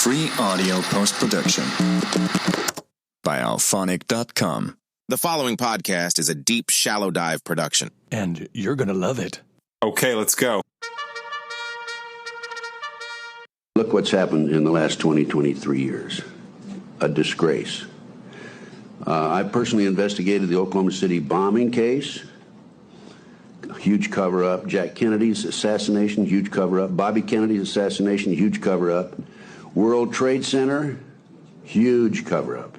Free audio post-production by alphonic.com. The following podcast is a deep, shallow dive production. And you're going to love it. Okay, let's go. Look what's happened in the last 23 years. A disgrace. I personally investigated the Oklahoma City bombing case. Huge cover-up. Jack Kennedy's assassination, huge cover-up. Bobby Kennedy's assassination, huge cover-up. World Trade Center, huge cover-up.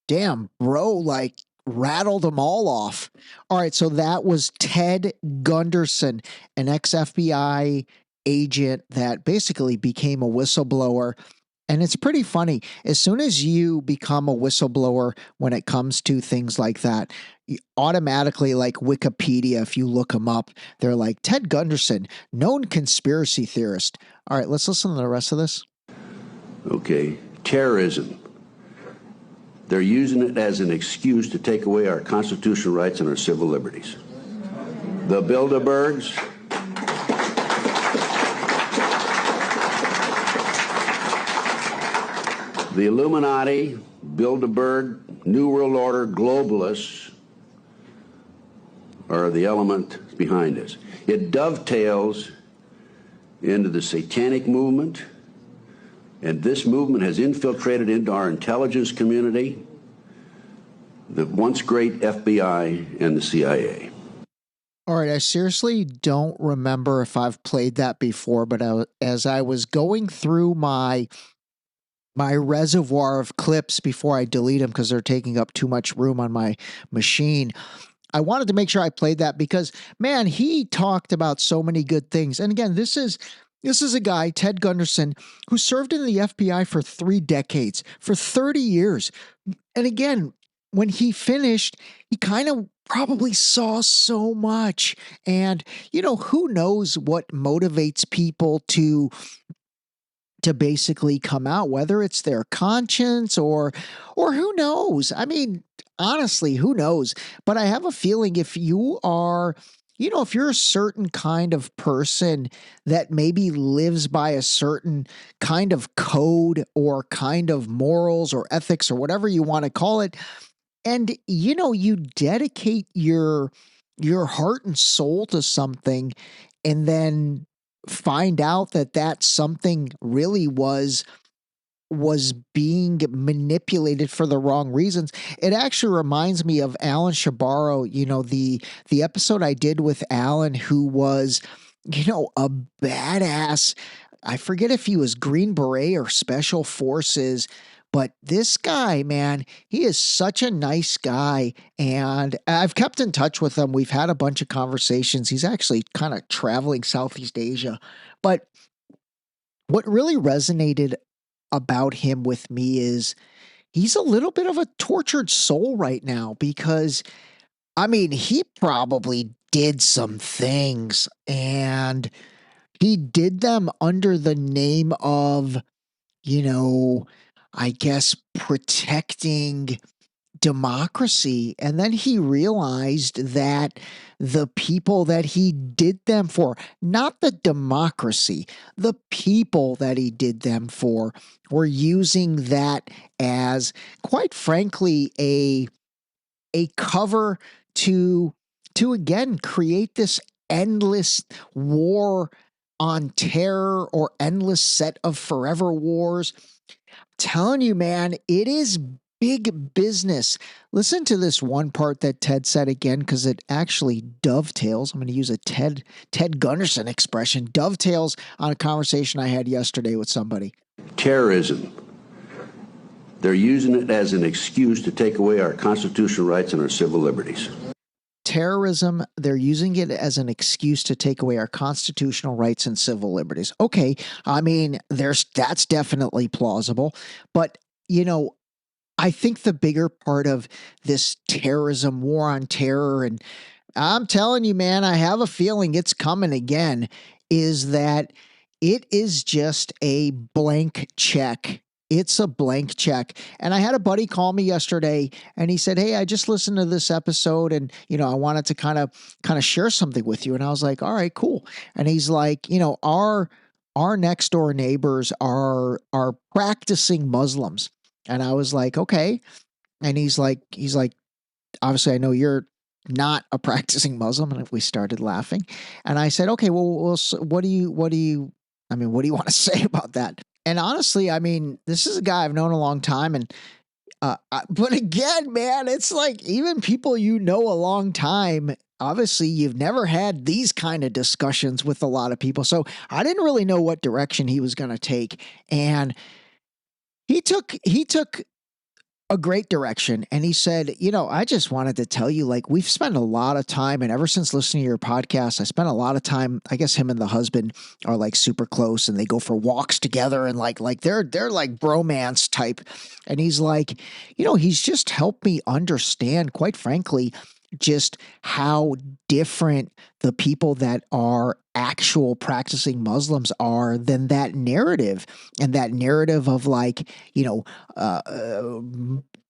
Damn, bro, like rattled them all off. All right, so that was Ted Gunderson, an ex-FBI agent that basically became a whistleblower. And it's pretty funny. As soon as you become a whistleblower when it comes to things like that, you automatically, like Wikipedia, if you look them up, they're like, Ted Gunderson, known conspiracy theorist. All right, let's listen to the rest of this. Okay, terrorism. They're using it as an excuse to take away our constitutional rights and our civil liberties. The Bilderbergs, the Illuminati, Bilderberg, New World Order, globalists are the element behind this. It dovetails into the satanic movement, and this movement has infiltrated into our intelligence community, the once great FBI and the CIA. All right, I seriously don't remember if I've played that before, but as I was going through my reservoir of clips before I delete them because they're taking up too much room on my machine, I wanted to make sure I played that because, man, he talked about so many good things. And again, this is a guy, Ted Gunderson, who served in the FBI for 3 decades, for 30 years. And again, when he finished, he kind of probably saw so much. And, you know, who knows what motivates people to basically come out, whether it's their conscience or who knows? I mean, honestly, who knows? But I have a feeling if you are, you know, if you're a certain kind of person that maybe lives by a certain kind of code or kind of morals or ethics or whatever you want to call it, and, you know, you dedicate your heart and soul to something and then find out that something really was being manipulated for the wrong reasons. It actually reminds me of Alan Shabaro, you know, the episode I did with Alan, who was, you know, a badass. I forget if he was Green Beret or Special Forces, but this guy, man, he is such a nice guy, and I've kept in touch with him. We've had a bunch of conversations. He's actually kind of traveling Southeast Asia. But what really resonated about him with me is he's a little bit of a tortured soul right now because, I mean, he probably did some things, and he did them under the name of, you know, I guess protecting democracy. And then he realized that the people that he did them for, not the democracy, the people that he did them for were using that as, quite frankly, a cover to again create this endless war on terror or endless set of forever wars. Telling you, man, it is big business. Listen to this one part that Ted said again, because it actually dovetails. I'm going to use a Ted Gunderson expression, dovetails on a conversation I had yesterday with somebody. Terrorism. They're using it as an excuse to take away our constitutional rights and our civil liberties. Terrorism, they're using it as an excuse to take away our constitutional rights and civil liberties. Okay, I mean, that's definitely plausible. But, you know, I think the bigger part of this terrorism, war on terror, and I'm telling you, man, I have a feeling it's coming again, is that it is just a blank check. It's a blank check. And I had a buddy call me yesterday and he said, "Hey, I just listened to this episode and, you know, I wanted to kind of share something with you." And I was like, "All right, cool." And he's like, "You know, our our next door neighbors are practicing Muslims. And I was like, okay. And he's like, obviously I know you're not a practicing Muslim. And we started laughing. And I said, okay, well, what do you what do you want to say about that? And honestly, I mean, this is a guy I've known a long time. And but again, man, it's like even people you know a long time, obviously you've never had these kind of discussions with a lot of people. So I didn't really know what direction he was going to take. And he took a great direction. And he said, I just wanted to tell you, like, we've spent a lot of time, and ever since listening to your podcast, I spent a lot of time. I guess him and the husband are like super close, and they go for walks together, and like they're like bromance type. And he's like, he's just helped me understand, quite frankly, just how different the people that are actual practicing Muslims are than that narrative, and that narrative of like,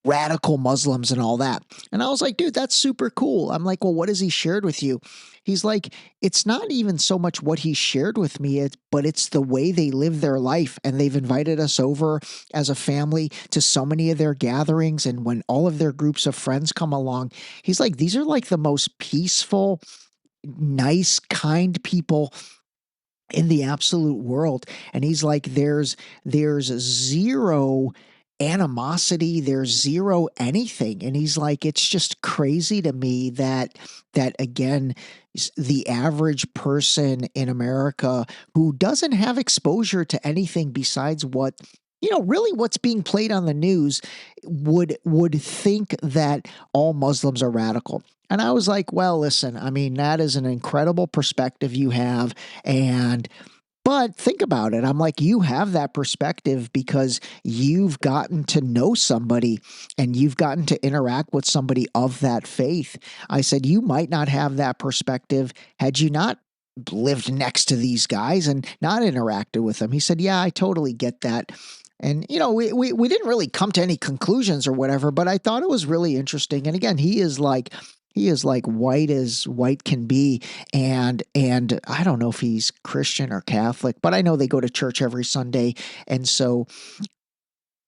radical Muslims and all that. And I was like, dude, that's super cool. I'm like, well, what has he shared with you? He's like, it's not even so much what he shared with me, but it's the way they live their life. And they've invited us over as a family to so many of their gatherings. And when all of their groups of friends come along, he's like, these are like the most peaceful, nice, kind people in the absolute world. And he's like, there's zero animosity, there's zero anything. And he's like, it's just crazy to me that again, the average person in America who doesn't have exposure to anything besides what really what's being played on the news would think that all Muslims are radical. And I was like, well, listen, I mean, that is an incredible perspective you have. But think about it. I'm like, you have that perspective because you've gotten to know somebody and you've gotten to interact with somebody of that faith. I said, you might not have that perspective had you not lived next to these guys and not interacted with them. He said, yeah, I totally get that. And, we didn't really come to any conclusions or whatever, but I thought it was really interesting. And again, he is like white as white can be. And I don't know if he's Christian or Catholic, but I know they go to church every Sunday. And so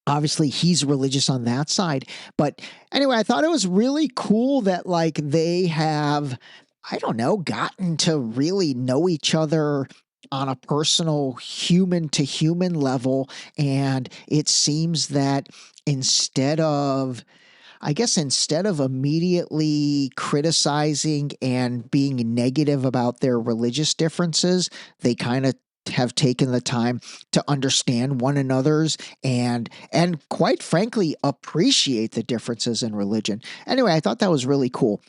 obviously he's religious on that side. But anyway, I thought it was really cool that like they have, I don't know, gotten to really know each other on a personal human to human level. And it seems that instead of immediately criticizing and being negative about their religious differences, they kind of have taken the time to understand one another's and quite frankly appreciate the differences in religion. Anyway, I thought that was really cool.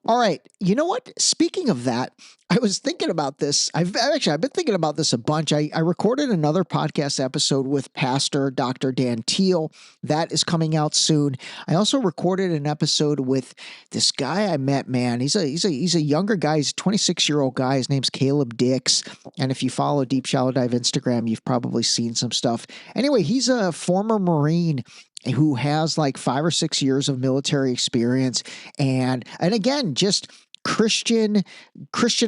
All right. You know what? Speaking of that, I was thinking about this. I've been thinking about this a bunch. I recorded another podcast episode with Pastor Dr. Dan Teal. That is coming out soon. I also recorded an episode with this guy I met, man. He's a younger guy. He's a 26-year-old guy. His name's Caleb Dix. And if you follow Deep Shallow Dive Instagram, you've probably seen some stuff. Anyway, he's a former Marine who has like 5 or 6 years of military experience. And again, just Christian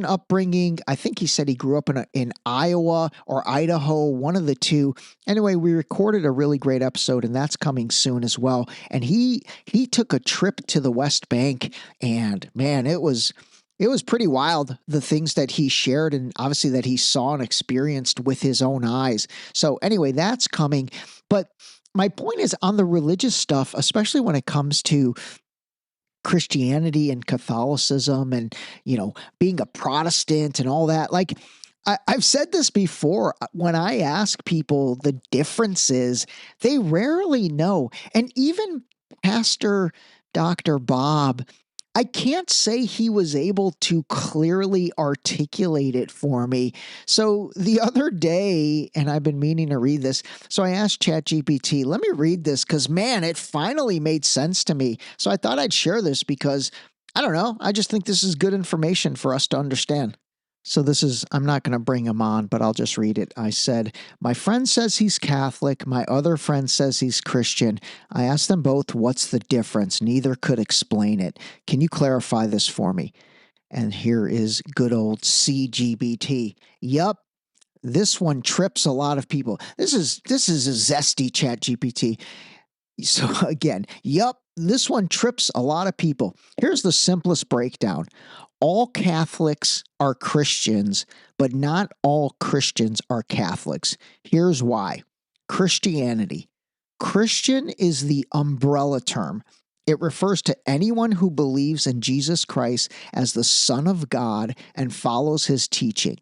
upbringing. I think he said he grew up in Iowa or Idaho, one of the two. Anyway, we recorded a really great episode, and that's coming soon as well. And he took a trip to the West Bank, and man, it was pretty wild, the things that he shared and obviously that he saw and experienced with his own eyes. So anyway, that's coming. But my point is on the religious stuff, especially when it comes to Christianity and Catholicism and, being a Protestant and all that. Like, I've said this before. When I ask people the differences, they rarely know. And even Pastor Dr. Bob, I can't say he was able to clearly articulate it for me. So the other day, and I've been meaning to read this, so I asked ChatGPT, let me read this because, man, it finally made sense to me. So I thought I'd share this because, I don't know, I just think this is good information for us to understand. So I'm not going to bring him on, but I'll just read it. I said, my friend says he's Catholic. My other friend says he's Christian. I asked them both, what's the difference? Neither could explain it. Can you clarify this for me? And here is good old CGBT. Yup. this one trips a lot of people. This is a zesty ChatGPT. So again, this one trips a lot of people. Here's the simplest breakdown. All Catholics are Christians, but not all Christians are Catholics. Here's why. Christianity. Christian is the umbrella term. It refers to anyone who believes in Jesus Christ as the Son of God and follows his teaching.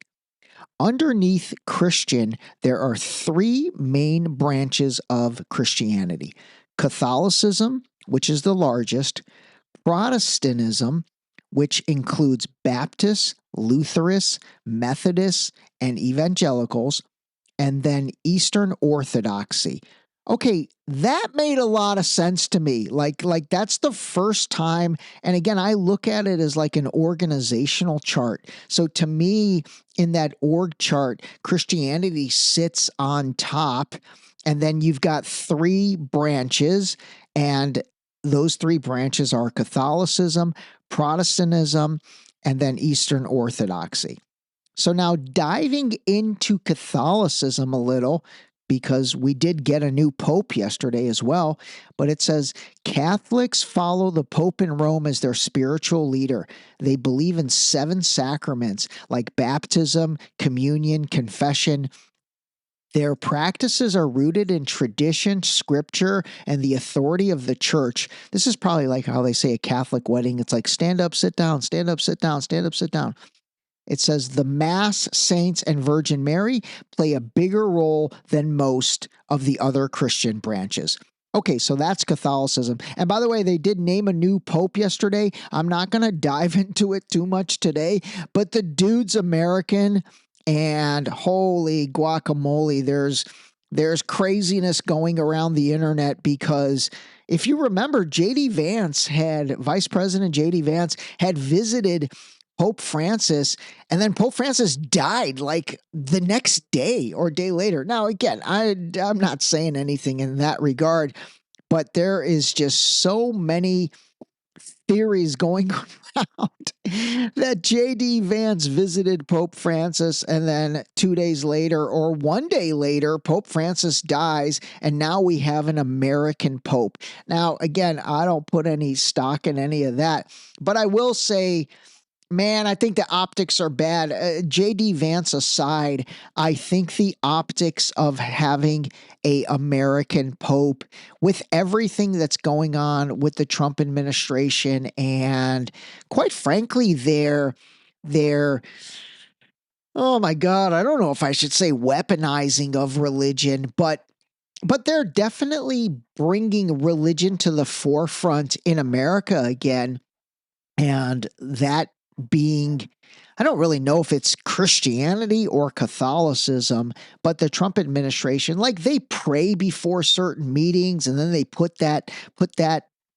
Underneath Christian, there are three main branches of Christianity: Catholicism, which is the largest; Protestantism, which includes Baptists, Lutherans, Methodists, and evangelicals; and then Eastern Orthodoxy. Okay, that made a lot of sense to me. Like that's the first time. And again, I look at it as like an organizational chart. So to me, in that org chart, Christianity sits on top, and then you've got three branches, and those three branches are Catholicism, Protestantism, and then Eastern Orthodoxy. So now diving into Catholicism a little, because we did get a new pope yesterday as well, but it says Catholics follow the Pope in Rome as their spiritual leader. They believe in 7 sacraments like baptism, communion, confession. Their practices are rooted in tradition, scripture, and the authority of the church. This is probably like how they say a Catholic wedding. It's like stand up, sit down, stand up, sit down, stand up, sit down. It says the Mass, saints, and Virgin Mary play a bigger role than most of the other Christian branches. Okay, so that's Catholicism. And by the way, they did name a new pope yesterday. I'm not going to dive into it too much today, but the dude's American, and holy guacamole, there's craziness going around the internet because if you remember, Vice President J.D. Vance had visited Pope Francis, and then Pope Francis died like the next day or day later. Now, again, I'm not saying anything in that regard, but there is just so many theories going around that J.D. Vance visited Pope Francis, and then 2 days later or 1 day later, Pope Francis dies, and now we have an American Pope. Now, again, I don't put any stock in any of that, but I will say, man, I think the optics are bad. J.D. Vance aside, I think the optics of having a American Pope with everything that's going on with the Trump administration and quite frankly, their oh my God, I don't know if I should say weaponizing of religion, but they're definitely bringing religion to the forefront in America again. And that being, I don't really know if it's Christianity or Catholicism, but the Trump administration, like they pray before certain meetings, and then they put that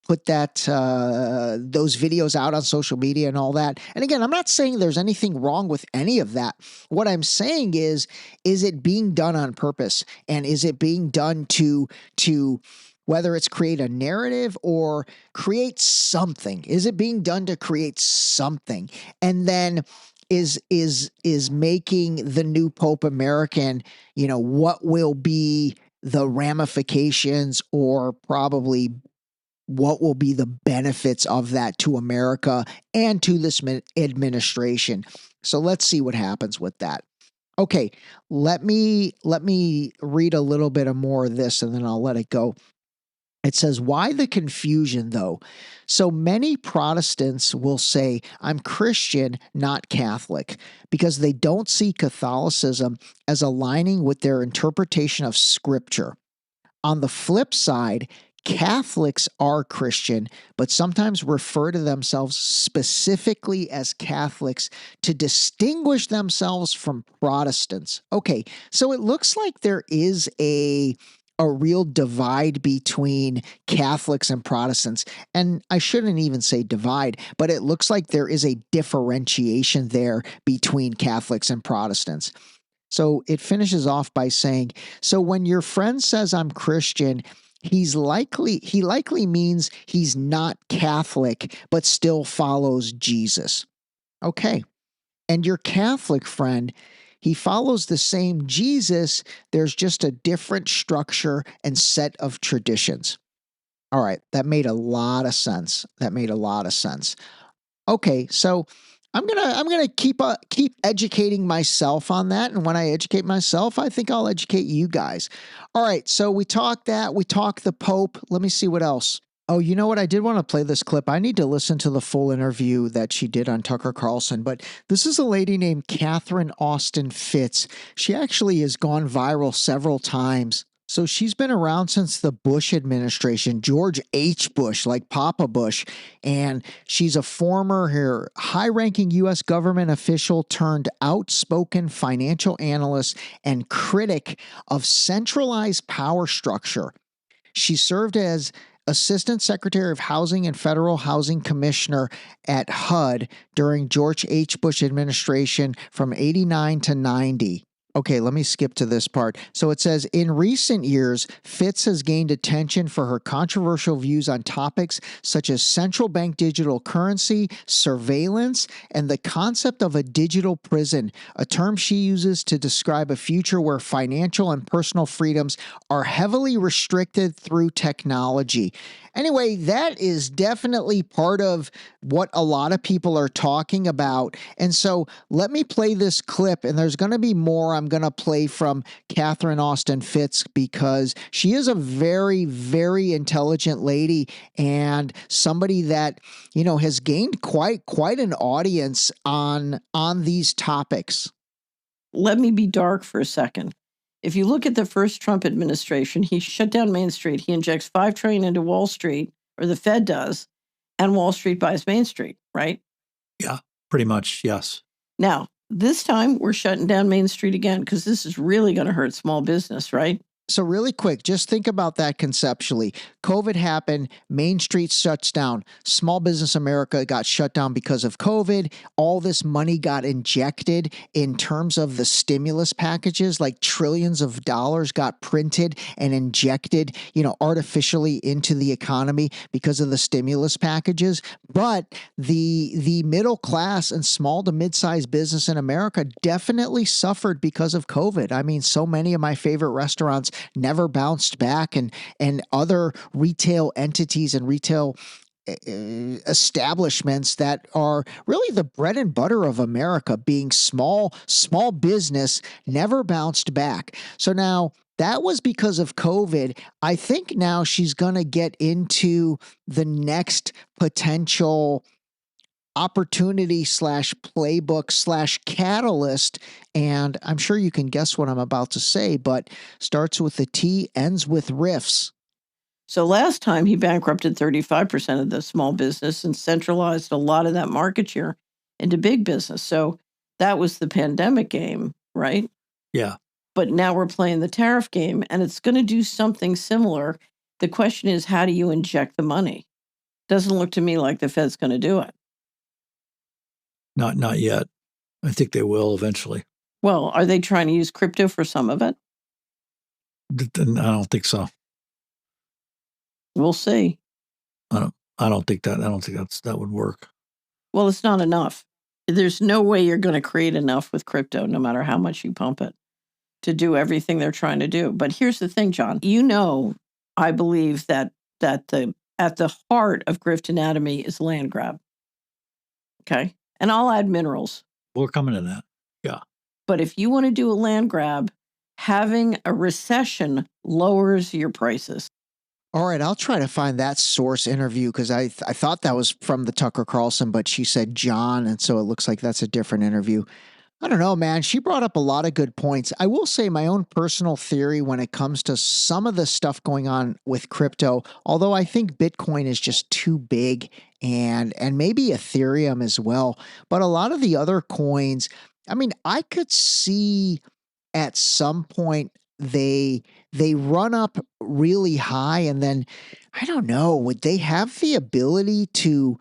those videos out on social media and all that. And again, I'm not saying there's anything wrong with any of that. What I'm saying is it being done on purpose, and is it being done to whether it's create a narrative or create something? Is it being done to create something? And then is making the new Pope American, what will be the ramifications, or probably what will be the benefits of that to America and to this administration? So let's see what happens with that. Okay, let me read a little bit more of this, and then I'll let it go. It says, why the confusion though? So many Protestants will say, I'm Christian, not Catholic, because they don't see Catholicism as aligning with their interpretation of Scripture. On the flip side, Catholics are Christian, but sometimes refer to themselves specifically as Catholics to distinguish themselves from Protestants. Okay, so it looks like there is a real divide between Catholics and Protestants. And I shouldn't even say divide, but it looks like there is a differentiation there between Catholics and Protestants. So it finishes off by saying, so when your friend says I'm Christian, he likely means he's not Catholic, but still follows Jesus. Okay. And your Catholic friend, He follows the same Jesus. There's just a different structure and set of traditions. All right, that made a lot of sense. Okay, so I'm gonna keep educating myself on that, and when I educate myself, I think I'll educate you guys. All right, so we talked the Pope. Let me see what else. Oh, you know what? I did want to play this clip. I need to listen to the full interview that she did on Tucker Carlson, but this is a lady named Catherine Austin Fitts. She actually has gone viral several times. So she's been around since the Bush administration, George H. Bush, like Papa Bush. And she's a former high-ranking U.S. government official turned outspoken financial analyst and critic of centralized power structure. She served as Assistant Secretary of Housing and Federal Housing Commissioner at HUD during George H. Bush administration from 89 to 90. Okay, let me skip to this part. So it says, in recent years, Fitts has gained attention for her controversial views on topics such as central bank digital currency, surveillance, and the concept of a digital prison, a term she uses to describe a future where financial and personal freedoms are heavily restricted through technology. Anyway, that is definitely part of what a lot of people are talking about. And so let me play this clip, and there's going to be more I'm going to play from Catherine Austin Fitts because she is a very, very intelligent lady and somebody that, has gained quite an audience on these topics. Let me be dark for a second. If you look at the first Trump administration, he shut down Main Street. He injects $5 trillion into Wall Street, or the Fed does, and Wall Street buys Main Street, right? Yeah, pretty much, yes. Now, this time we're shutting down Main Street again because this is really going to hurt small business, right? So really quick, just think about that conceptually. COVID happened, Main Street shuts down, small business America got shut down because of COVID. All this money got injected in terms of the stimulus packages, like trillions of dollars got printed and injected, artificially into the economy because of the stimulus packages. But the middle class and small to mid-sized business in America definitely suffered because of COVID. I mean, so many of my favorite restaurants never bounced back, and other retail entities and retail establishments that are really the bread and butter of America, being small business, never bounced back. So now that was because of COVID. I think now she's going to get into the next potential opportunity / playbook / catalyst. And I'm sure you can guess what I'm about to say, but starts with a T, ends with riffs. So last time he bankrupted 35% of the small business and centralized a lot of that market share into big business. So that was the pandemic game, right? Yeah. But now we're playing the tariff game, and it's going to do something similar. The question is, how do you inject the money? Doesn't look to me like the Fed's going to do it. Not yet. I think they will eventually. Well, are they trying to use crypto for some of it? I don't think so. We'll see. I don't think that would work. Well, it's not enough. There's no way you're going to create enough with crypto, no matter how much you pump it, to do everything they're trying to do. But here's the thing, John. I believe that at the heart of grift anatomy is land grab. Okay? And I'll add minerals. We're coming to that. Yeah. But if you want to do a land grab, having a recession lowers your prices. All right, I'll try to find that source interview because I thought that was from the Tucker Carlson, but she said John, and so it looks like that's a different interview. I don't know, man. She brought up a lot of good points. I will say my own personal theory when it comes to some of the stuff going on with crypto, although I think Bitcoin is just too big and maybe Ethereum as well. But a lot of the other coins, I mean, I could see at some point they run up really high, and then I don't know, would they have the ability to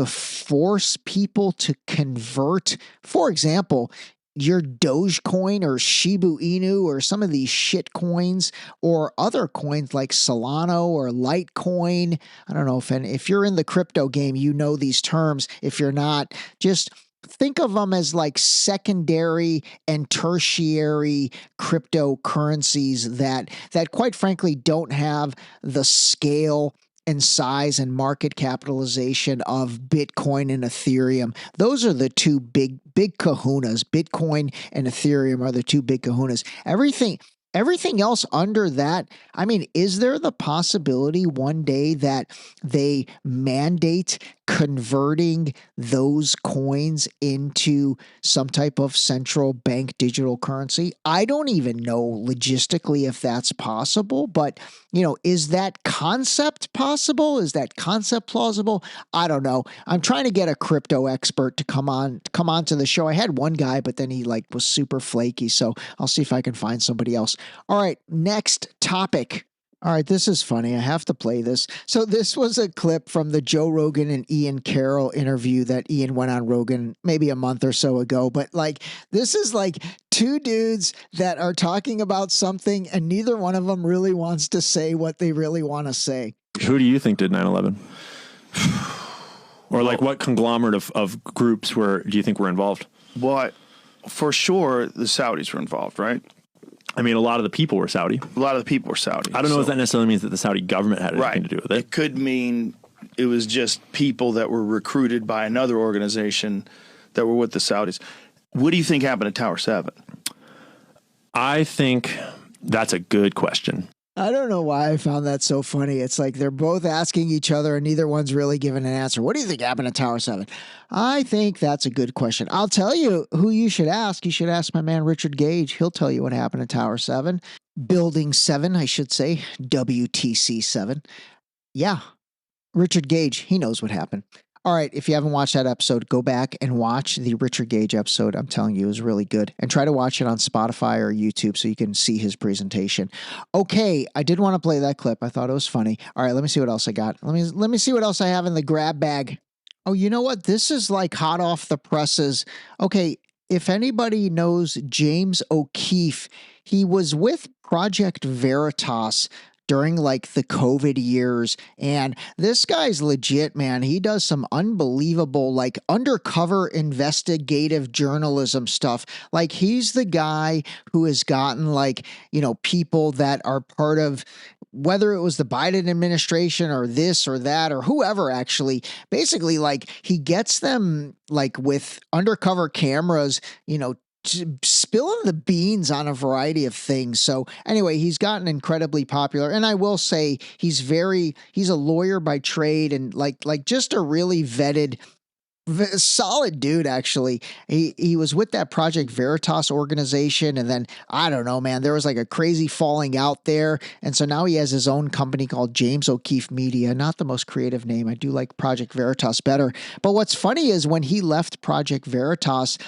force people to convert, for example, your Dogecoin or Shiba Inu or some of these shit coins or other coins like Solana or Litecoin? I don't know if you're in the crypto game, you know these terms. If you're not, just think of them as like secondary and tertiary cryptocurrencies that quite frankly don't have the scale and size and market capitalization of Bitcoin and Ethereum. Those are the two big kahunas. Bitcoin and Ethereum are the two big kahunas. Everything else under that, I mean, is there the possibility one day that they mandate converting those coins into some type of central bank digital currency? I don't even know logistically if that's possible, but is that concept possible? Is that concept plausible? I don't know. I'm trying to get a crypto expert to come on to the show. I had one guy, but then he was super flaky, so I'll see if I can find somebody else. All right, next topic. All right, this is funny. I have to play this. So this was a clip from the Joe Rogan and Ian Carroll interview that Ian went on Rogan maybe a month or so ago. But this is two dudes that are talking about something and neither one of them really wants to say what they really want to say. Who do you think did 9/11? Or what conglomerate of groups do you think were involved? Well, for sure, the Saudis were involved, right? I mean, a lot of the people were Saudi. A lot of the people were Saudi. I don't know if that necessarily means that the Saudi government had anything to do with it. It could mean it was just people that were recruited by another organization that were with the Saudis. What do you think happened at Tower 7? I think that's a good question. I don't know why I found that so funny. It's like they're both asking each other and neither one's really giving an answer. What do you think happened at Tower 7? I think that's a good question. I'll tell you who you should ask. You should ask my man Richard Gage. He'll tell you what happened at Tower 7. Building 7, I should say. WTC 7. Yeah. Richard Gage, he knows what happened. All right, if you haven't watched that episode, go back and watch the Richard Gage episode. I'm telling you, it was really good. And try to watch it on Spotify or YouTube so you can see his presentation. Okay, I did want to play that clip. I thought it was funny. All right, let me see what else I got. Let me see what else I have in the grab bag. Oh, you know what? This is hot off the presses. Okay, if anybody knows James O'Keefe, he was with Project Veritas during the COVID years. And this guy's legit, man. He does some unbelievable undercover investigative journalism stuff. He's the guy who has gotten people that are part of, whether it was the Biden administration or this or that or whoever, actually, basically he gets them with undercover cameras, spilling the beans on a variety of things. So anyway, he's gotten incredibly popular. And I will say he's a lawyer by trade and just a really vetted, solid dude, actually. He was with that Project Veritas organization. And then, I don't know, man, there was a crazy falling out there. And so now he has his own company called James O'Keefe Media. Not the most creative name. I do like Project Veritas better. But what's funny is when he left Project Veritas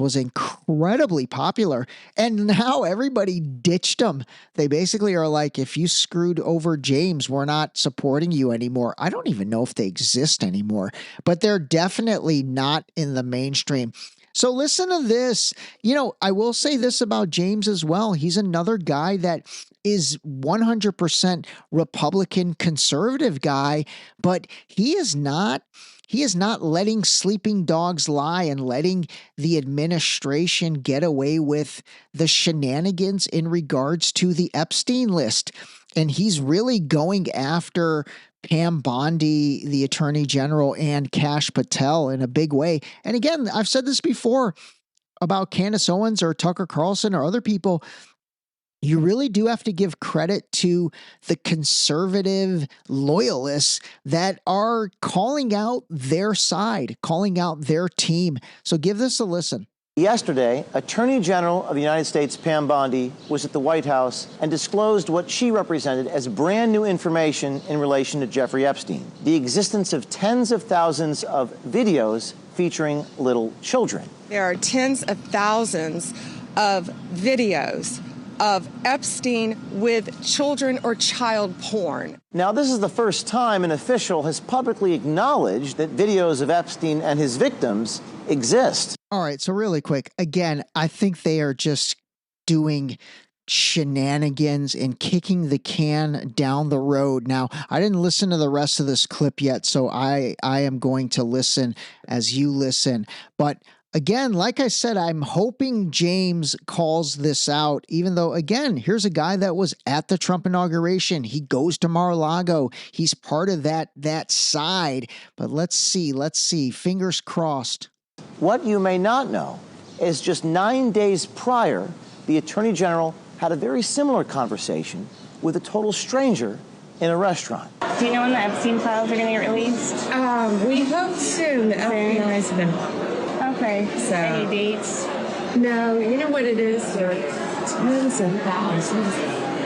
was incredibly popular, and now everybody ditched him. They basically are if you screwed over James, we're not supporting you anymore. I don't even know if they exist anymore, but they're definitely not in the mainstream. So listen to this. I will say this about James as well. He's another guy that is 100% Republican conservative guy, but he is not letting sleeping dogs lie and letting the administration get away with the shenanigans in regards to the Epstein list. And he's really going after Pam Bondi, the Attorney General, and Kash Patel in a big way. And again, I've said this before about Candace Owens or Tucker Carlson or other people. You really do have to give credit to the conservative loyalists that are calling out their side, calling out their team. So give this a listen. Yesterday, Attorney General of the United States Pam Bondi was at the White House and disclosed what she represented as brand new information in relation to Jeffrey Epstein, the existence of tens of thousands of videos featuring little children. There are tens of thousands of videos of Epstein with children or child porn. Now, this is the first time an official has publicly acknowledged that videos of Epstein and his victims exist. All right, so really quick, again, I think they are just doing shenanigans and kicking the can down the road. Now, I didn't listen to the rest of this clip yet, so I am going to listen as you listen. But again, like I said, I'm hoping James calls this out, even though, again, here's a guy that was at the Trump inauguration. He goes to Mar-a-Lago. He's part of that side. But let's see. Fingers crossed. What you may not know is just 9 days prior, the Attorney General had a very similar conversation with a total stranger in a restaurant. Do you know when the Epstein files are going to get released? We hope soon. The FBI's been... Okay. So... Any dates? No, you know what it is? There are tens and thousands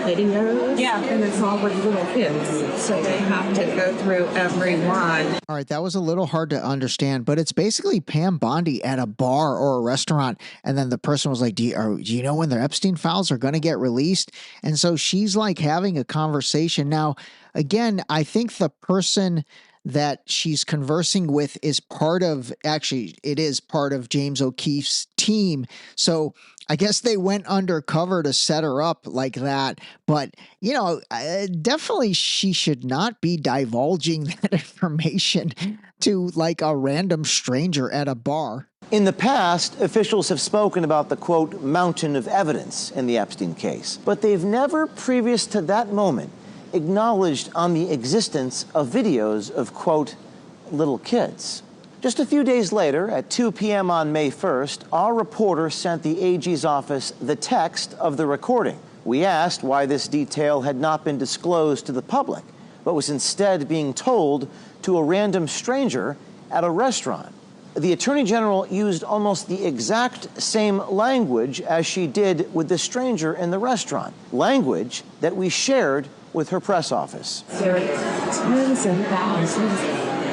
videos. Yeah. And it's all with little kids. So they have to go through every one. All right, that was a little hard to understand, but it's basically Pam Bondi at a bar or a restaurant. And then the person was like, do you know when their Epstein files are going to get released? And so she's like having a conversation. Now, again, I think the person that she's conversing with is part of James O'Keefe's team. So I guess they went undercover to set her up like that. But, definitely she should not be divulging that information to like a random stranger at a bar. In the past, officials have spoken about the, quote, mountain of evidence in the Epstein case, but they've never, previous to that moment, acknowledged on the existence of videos of, quote, little kids. Just a few days later, at 2 p.m. on May 1st, our reporter sent the AG's office the text of the recording. We asked why this detail had not been disclosed to the public, but was instead being told to a random stranger at a restaurant. The Attorney General used almost the exact same language as she did with the stranger in the restaurant, language that we shared with her press office. There are tens and thousands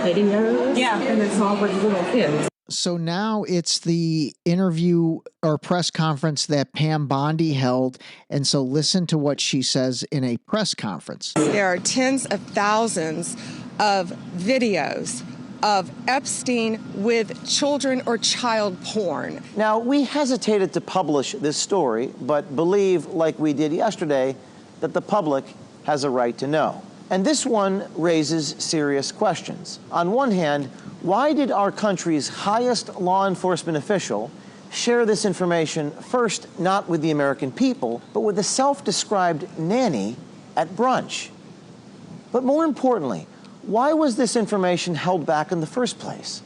videos. Yeah. And it's all with little kids. So now it's the interview or press conference that Pam Bondi held. And so listen to what she says in a press conference. There are tens of thousands of videos of Epstein with children or child porn. Now, we hesitated to publish this story, but believe, like we did yesterday, that the public has a right to know. And this one raises serious questions. On one hand, why did our country's highest law enforcement official share this information first not with the American people, but with a self-described nanny at brunch? But more importantly, why was this information held back in the first place?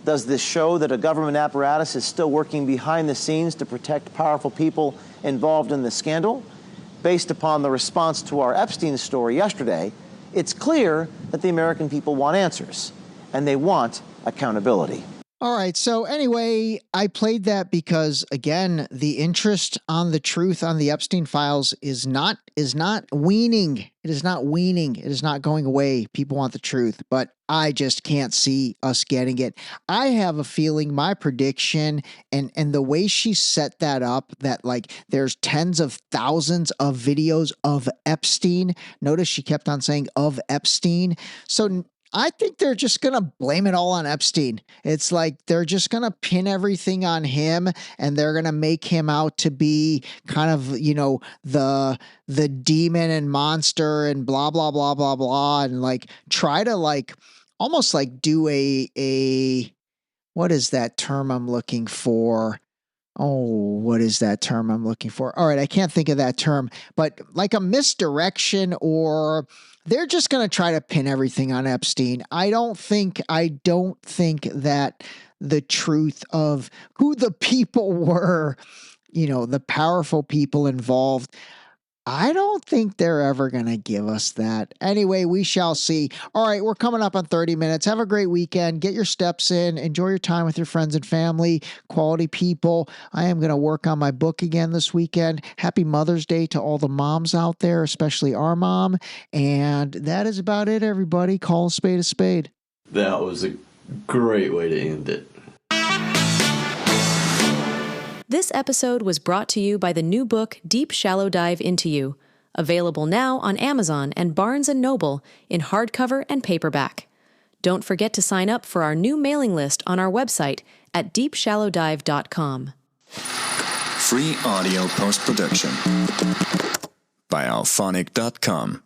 Does this show that a government apparatus is still working behind the scenes to protect powerful people involved in the scandal? Based upon the response to our Epstein story yesterday, it's clear that the American people want answers, and they want accountability. All right. So anyway, I played that because, again, the interest on the truth on the Epstein files is not weaning. It is not weaning. It is not going away. People want the truth, but I just can't see us getting it. I have a feeling my prediction and the way she set that up, that like there's tens of thousands of videos of Epstein. Notice she kept on saying of Epstein. So I think they're just going to blame it all on Epstein. It's like they're just going to pin everything on him, and they're going to make him out to be kind of, the demon and monster and blah, blah, blah, blah, blah. And like try to like almost like do a what is that term I'm looking for? What is that term I'm looking for? All right, I can't think of that term, but like a misdirection, or they're just going to try to pin everything on Epstein. I don't think that the truth of who the people were, the powerful people involved, I don't think they're ever going to give us that. Anyway, we shall see. All right, we're coming up on 30 minutes. Have a great weekend. Get your steps in. Enjoy your time with your friends and family, quality people. I am going to work on my book again this weekend. Happy Mother's Day to all the moms out there, especially our mom. And that is about it, everybody. Call a spade a spade. That was a great way to end it. This episode was brought to you by the new book, Deep Shallow Dive Into You, available now on Amazon and Barnes & Noble in hardcover and paperback. Don't forget to sign up for our new mailing list on our website at deepshallowdive.com. free audio post-production by alphonic.com.